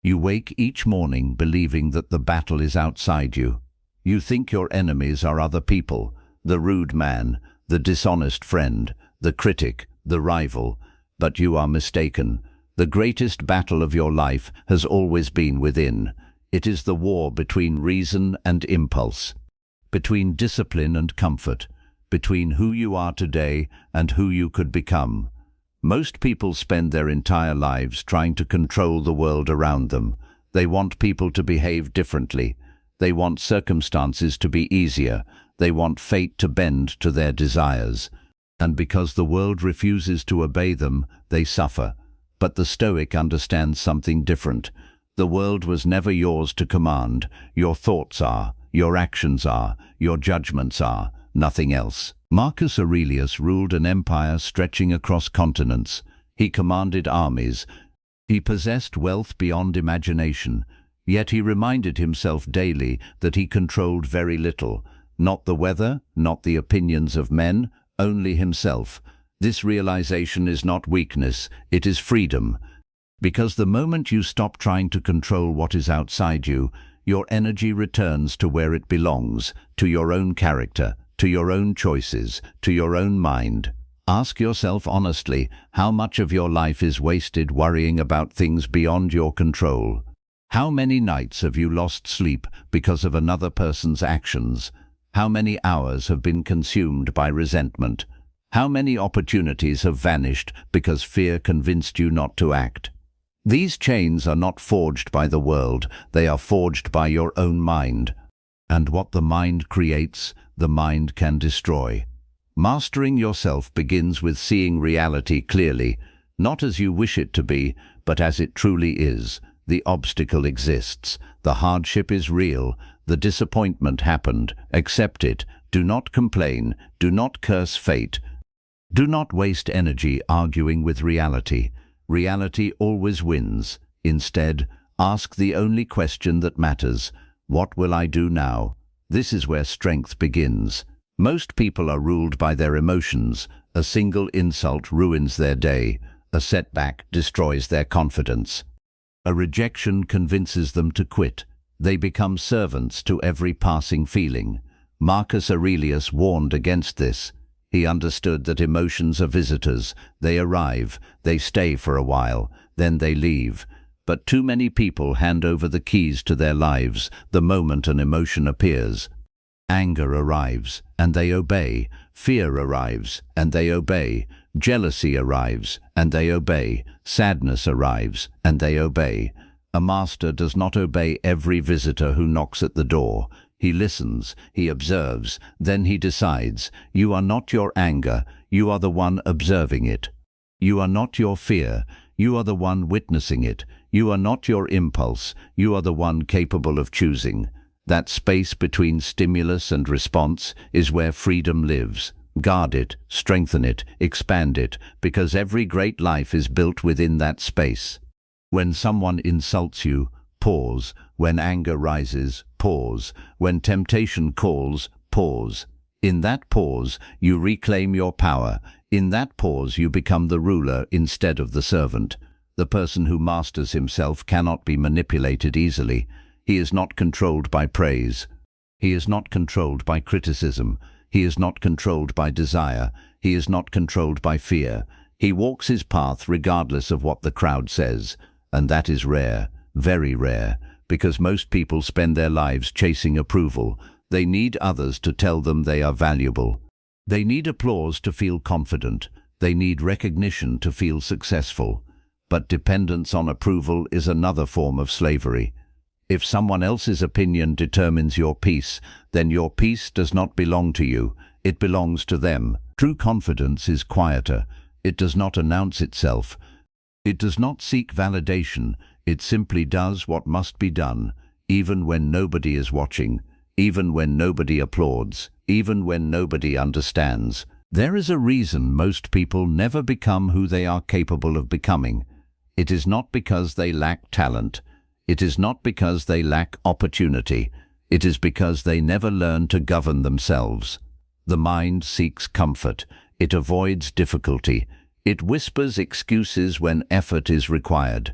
You wake each morning believing that the battle is outside you. You think your enemies are other people, the rude man, the dishonest friend, the critic, the rival, but you are mistaken. The greatest battle of your life has always been within. It is the war between reason and impulse, between discipline and comfort, between who you are today and who you could become. Most people spend their entire lives trying to control the world around them. They want people to behave differently. They want circumstances to be easier. They want fate to bend to their desires. And because the world refuses to obey them, they suffer. But the Stoic understands something different. The world was never yours to command. Your thoughts are, your actions are, your judgments are, nothing else. Marcus Aurelius ruled an empire stretching across continents. He commanded armies. He possessed wealth beyond imagination. Yet he reminded himself daily that he controlled very little. Not the weather, not the opinions of men, only himself. This realization is not weakness, it is freedom. Because the moment you stop trying to control what is outside you, your energy returns to where it belongs, to your own character, to your own choices, to your own mind. Ask yourself honestly, how much of your life is wasted worrying about things beyond your control? How many nights have you lost sleep because of another person's actions? How many hours have been consumed by resentment? How many opportunities have vanished because fear convinced you not to act? These chains are not forged by the world, they are forged by your own mind. And what the mind creates, the mind can destroy. Mastering yourself begins with seeing reality clearly, not as you wish it to be, but as it truly is. The obstacle exists, the hardship is real, the disappointment happened. Accept it. Do not complain. Do not curse fate. Do not waste energy arguing with reality. Reality always wins. Instead, ask the only question that matters. What will I do now? This is where strength begins. Most people are ruled by their emotions. A single insult ruins their day. A setback destroys their confidence. A rejection convinces them to quit. They become servants to every passing feeling. Marcus Aurelius warned against this. He understood that emotions are visitors. They arrive, they stay for a while, then they leave. But too many people hand over the keys to their lives the moment an emotion appears. Anger arrives, and they obey. Fear arrives, and they obey. Jealousy arrives, and they obey. Sadness arrives, and they obey. A master does not obey every visitor who knocks at the door. He listens, he observes, then he decides. You are not your anger, you are the one observing it. You are not your fear, you are the one witnessing it. You are not your impulse, you are the one capable of choosing. That space between stimulus and response is where freedom lives. Guard it, strengthen it, expand it, because every great life is built within that space. When someone insults you, pause. When anger rises, pause. When temptation calls, pause. In that pause, you reclaim your power. In that pause, you become the ruler instead of the servant. The person who masters himself cannot be manipulated easily. He is not controlled by praise. He is not controlled by criticism. He is not controlled by desire. He is not controlled by fear. He walks his path regardless of what the crowd says. And that is rare, very rare, because most people spend their lives chasing approval. They need others to tell them they are valuable. They need applause to feel confident. They need recognition to feel successful. But dependence on approval is another form of slavery. If someone else's opinion determines your peace, then your peace does not belong to you. It belongs to them. True confidence is quieter. It does not announce itself. It does not seek validation. It simply does what must be done, even when nobody is watching, even when nobody applauds, even when nobody understands. There is a reason most people never become who they are capable of becoming. It is not because they lack talent. It is not because they lack opportunity. It is because they never learn to govern themselves. The mind seeks comfort. It avoids difficulty. It whispers excuses when effort is required.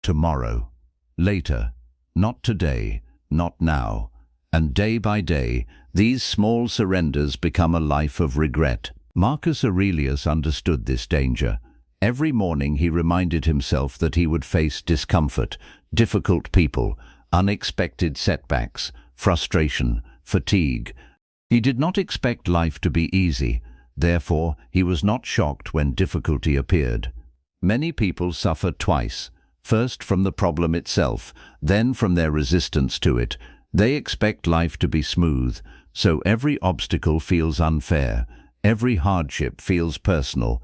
Tomorrow. later, not today, not now. And day by day, these small surrenders become a life of regret. Marcus Aurelius understood this danger. Every morning he reminded himself that he would face discomfort, difficult people, unexpected setbacks, frustration, fatigue. He did not expect life to be easy. Therefore, he was not shocked when difficulty appeared. Many people suffer twice, first from the problem itself, then from their resistance to it. They expect life to be smooth, so every obstacle feels unfair, every hardship feels personal,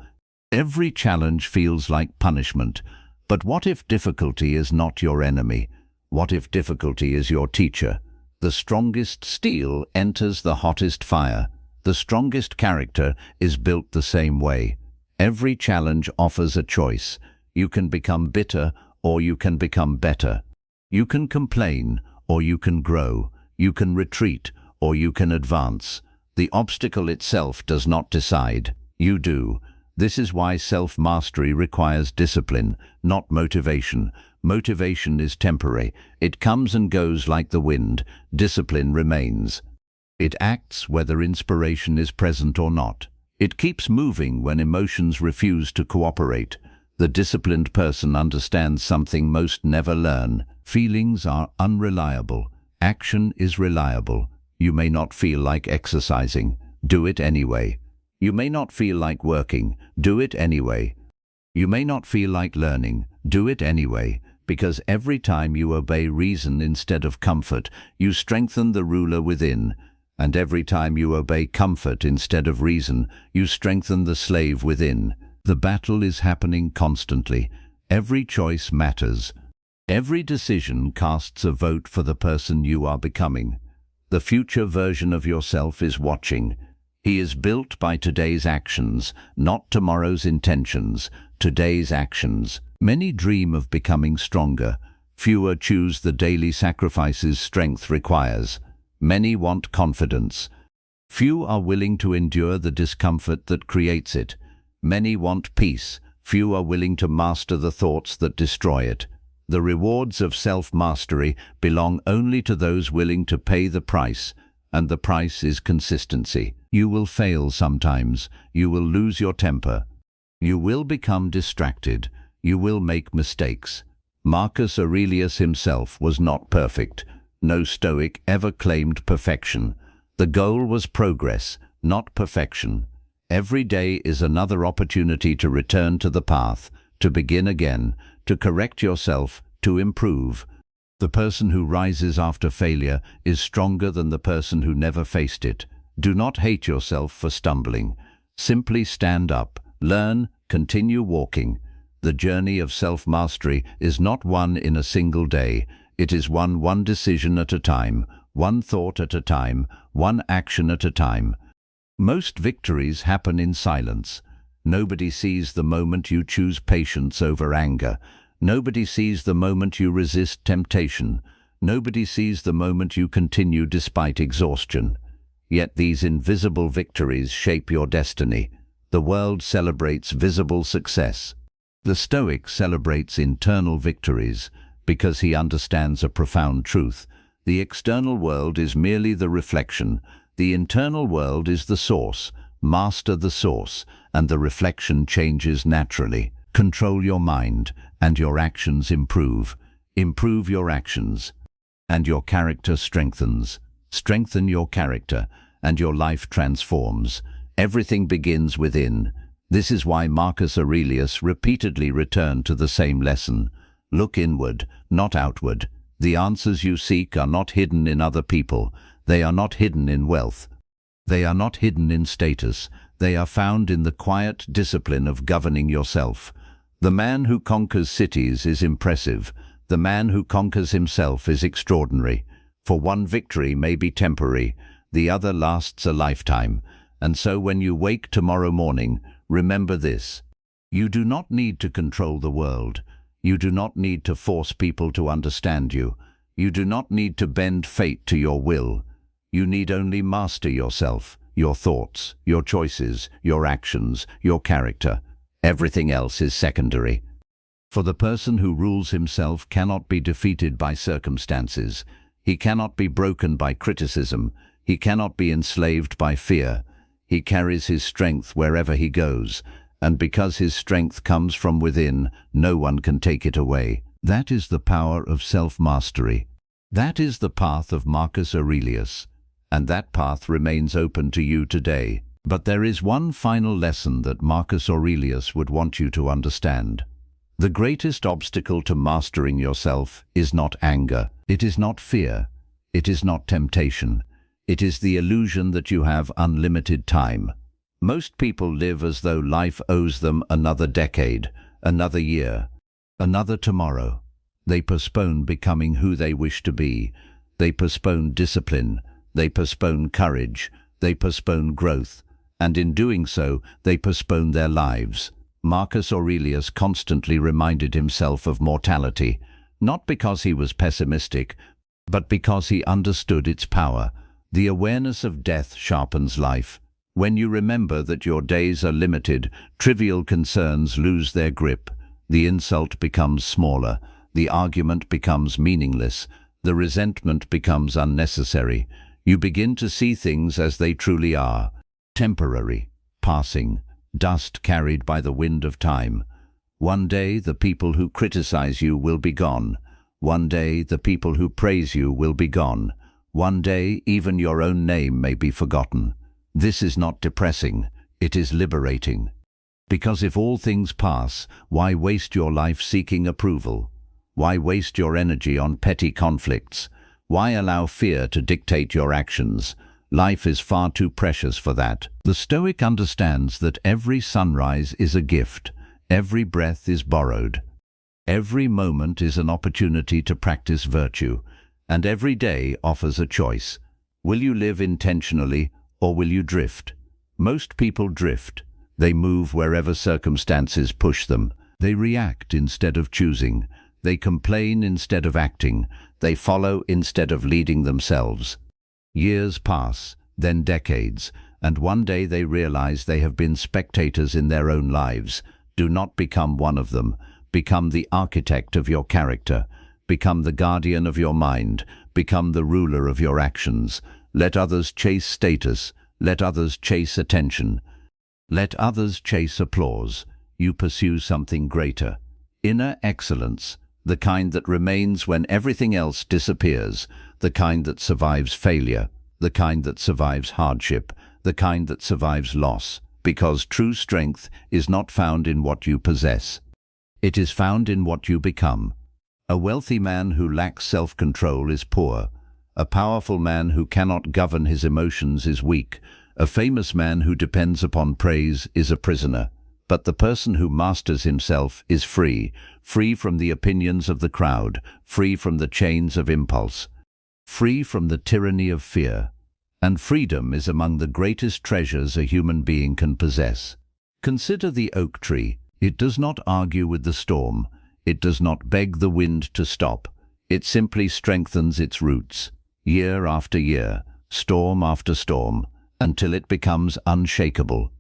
every challenge feels like punishment. But what if difficulty is not your enemy? What if difficulty is your teacher? The strongest steel enters the hottest fire. The strongest character is built the same way. Every challenge offers a choice. You can become bitter or you can become better. You can complain or you can grow. You can retreat or you can advance. The obstacle itself does not decide. You do. This is why self-mastery requires discipline, not motivation. Motivation is temporary. It comes and goes like the wind. Discipline remains. It acts whether inspiration is present or not. It keeps moving when emotions refuse to cooperate. The disciplined person understands something most never learn. Feelings are unreliable. Action is reliable. You may not feel like exercising. Do it anyway. You may not feel like working. Do it anyway. You may not feel like learning. Do it anyway. Because every time you obey reason instead of comfort, you strengthen the ruler within. And every time you obey comfort instead of reason, you strengthen the slave within. The battle is happening constantly. Every choice matters. Every decision casts a vote for the person you are becoming. The future version of yourself is watching. He is built by today's actions, not tomorrow's intentions, today's actions. Many dream of becoming stronger. Fewer choose the daily sacrifices strength requires. Many want confidence. Few are willing to endure the discomfort that creates it. Many want peace. Few are willing to master the thoughts that destroy it. The rewards of self-mastery belong only to those willing to pay the price, and the price is consistency. You will fail sometimes. You will lose your temper. You will become distracted. You will make mistakes. Marcus Aurelius himself was not perfect. No Stoic ever claimed perfection. The goal was progress, not perfection. Every day is another opportunity to return to the path, to begin again, to correct yourself, to improve. The person who rises after failure is stronger than the person who never faced it. Do not hate yourself for stumbling. Simply stand up, learn, continue walking. The journey of self-mastery is not won in a single day. It is one decision at a time, one thought at a time, one action at a time. Most victories happen in silence. Nobody sees the moment you choose patience over anger. Nobody sees the moment you resist temptation. Nobody sees the moment you continue despite exhaustion. Yet these invisible victories shape your destiny. The world celebrates visible success. The Stoic celebrates internal victories because he understands a profound truth. The external world is merely the reflection. The internal world is the source. Master the source, and the reflection changes naturally. Control your mind, and your actions improve. Improve your actions, and your character strengthens. Strengthen your character, and your life transforms. Everything begins within. This is why Marcus Aurelius repeatedly returned to the same lesson. Look inward, not outward. The answers you seek are not hidden in other people. They are not hidden in wealth. They are not hidden in status. They are found in the quiet discipline of governing yourself. The man who conquers cities is impressive. The man who conquers himself is extraordinary. For one victory may be temporary, the other lasts a lifetime. And so when you wake tomorrow morning, remember this. You do not need to control the world. You do not need to force people to understand you. You do not need to bend fate to your will. You need only master yourself, your thoughts, your choices, your actions, your character. Everything else is secondary. For the person who rules himself cannot be defeated by circumstances. He cannot be broken by criticism. He cannot be enslaved by fear. He carries his strength wherever he goes, and because his strength comes from within, no one can take it away. That is the power of self-mastery. That is the path of Marcus Aurelius, and that path remains open to you today. But there is one final lesson that Marcus Aurelius would want you to understand. The greatest obstacle to mastering yourself is not anger. It is not fear. It is not temptation. It is the illusion that you have unlimited time. Most people live as though life owes them another decade, another year, another tomorrow. They postpone becoming who they wish to be. They postpone discipline. They postpone courage. They postpone growth. And in doing so, they postpone their lives. Marcus Aurelius constantly reminded himself of mortality, not because he was pessimistic, but because he understood its power. The awareness of death sharpens life. When you remember that your days are limited, trivial concerns lose their grip. The insult becomes smaller. The argument becomes meaningless. The resentment becomes unnecessary. You begin to see things as they truly are. Temporary, passing, dust carried by the wind of time. One day the people who criticize you will be gone. One day the people who praise you will be gone. One day even your own name may be forgotten. This is not depressing, it is liberating. Because if all things pass, why waste your life seeking approval? Why waste your energy on petty conflicts? Why allow fear to dictate your actions? Life is far too precious for that. The Stoic understands that every sunrise is a gift, every breath is borrowed. Every moment is an opportunity to practice virtue, and every day offers a choice. Will you live intentionally, or will you drift? Most people drift. They move wherever circumstances push them. They react instead of choosing. They complain instead of acting. They follow instead of leading themselves. Years pass, then decades, and one day they realize they have been spectators in their own lives. Do not become one of them. Become the architect of your character. Become the guardian of your mind. Become the ruler of your actions. Let others chase status. Let others chase attention. Let others chase applause. You pursue something greater. Inner excellence, the kind that remains when everything else disappears, the kind that survives failure, the kind that survives hardship, the kind that survives loss, because true strength is not found in what you possess. It is found in what you become. A wealthy man who lacks self-control is poor. A powerful man who cannot govern his emotions is weak. A famous man who depends upon praise is a prisoner. But the person who masters himself is free, free from the opinions of the crowd, free from the chains of impulse, free from the tyranny of fear. And freedom is among the greatest treasures a human being can possess. Consider the oak tree. It does not argue with the storm. It does not beg the wind to stop. It simply strengthens its roots, year after year, storm after storm, until it becomes unshakable.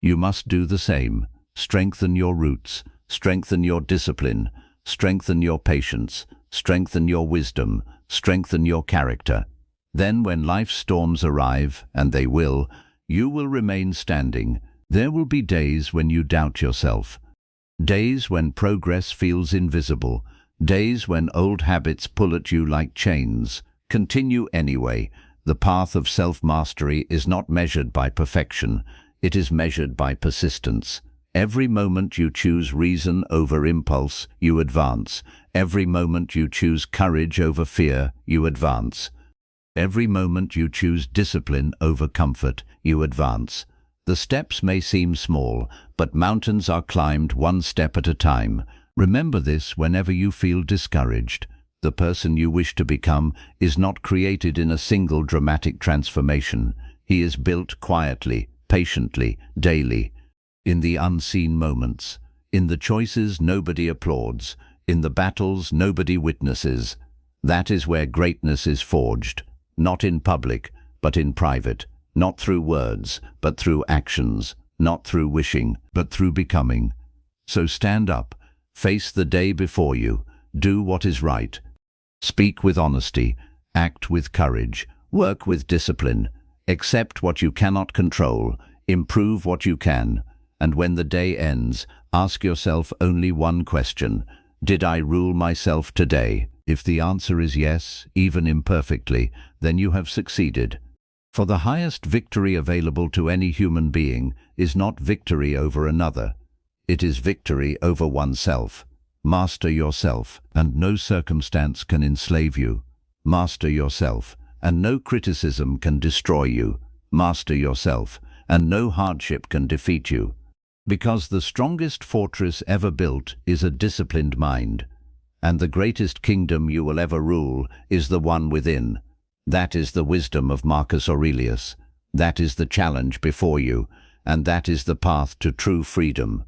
You must do the same. Strengthen your roots, strengthen your discipline, strengthen your patience, strengthen your wisdom, strengthen your character. Then when life's storms arrive, and they will, you will remain standing. There will be days when you doubt yourself. Days when progress feels invisible. Days when old habits pull at you like chains. Continue anyway. The path of self-mastery is not measured by perfection. It is measured by persistence. Every moment you choose reason over impulse, you advance. Every moment you choose courage over fear, you advance. Every moment you choose discipline over comfort, you advance. The steps may seem small, but mountains are climbed one step at a time. Remember this whenever you feel discouraged. The person you wish to become is not created in a single dramatic transformation. He is built quietly, patiently, daily, in the unseen moments, in the choices nobody applauds, in the battles nobody witnesses. That is where greatness is forged, not in public, but in private, not through words, but through actions, not through wishing, but through becoming. So stand up, Face the day before you. Do what is right. Speak with honesty. Act with courage. Work with discipline. Accept what you cannot control. Improve what you can. And when the day ends, ask yourself only one question. Did I rule myself today? If the answer is yes, even imperfectly, then you have succeeded. For the highest victory available to any human being is not victory over another. It is victory over oneself. Master yourself, and no circumstance can enslave you. Master yourself, and no criticism can destroy you. Master yourself, and no hardship can defeat you. Because the strongest fortress ever built is a disciplined mind, and the greatest kingdom you will ever rule is the one within. That is the wisdom of Marcus Aurelius. That is the challenge before you, and that is the path to true freedom.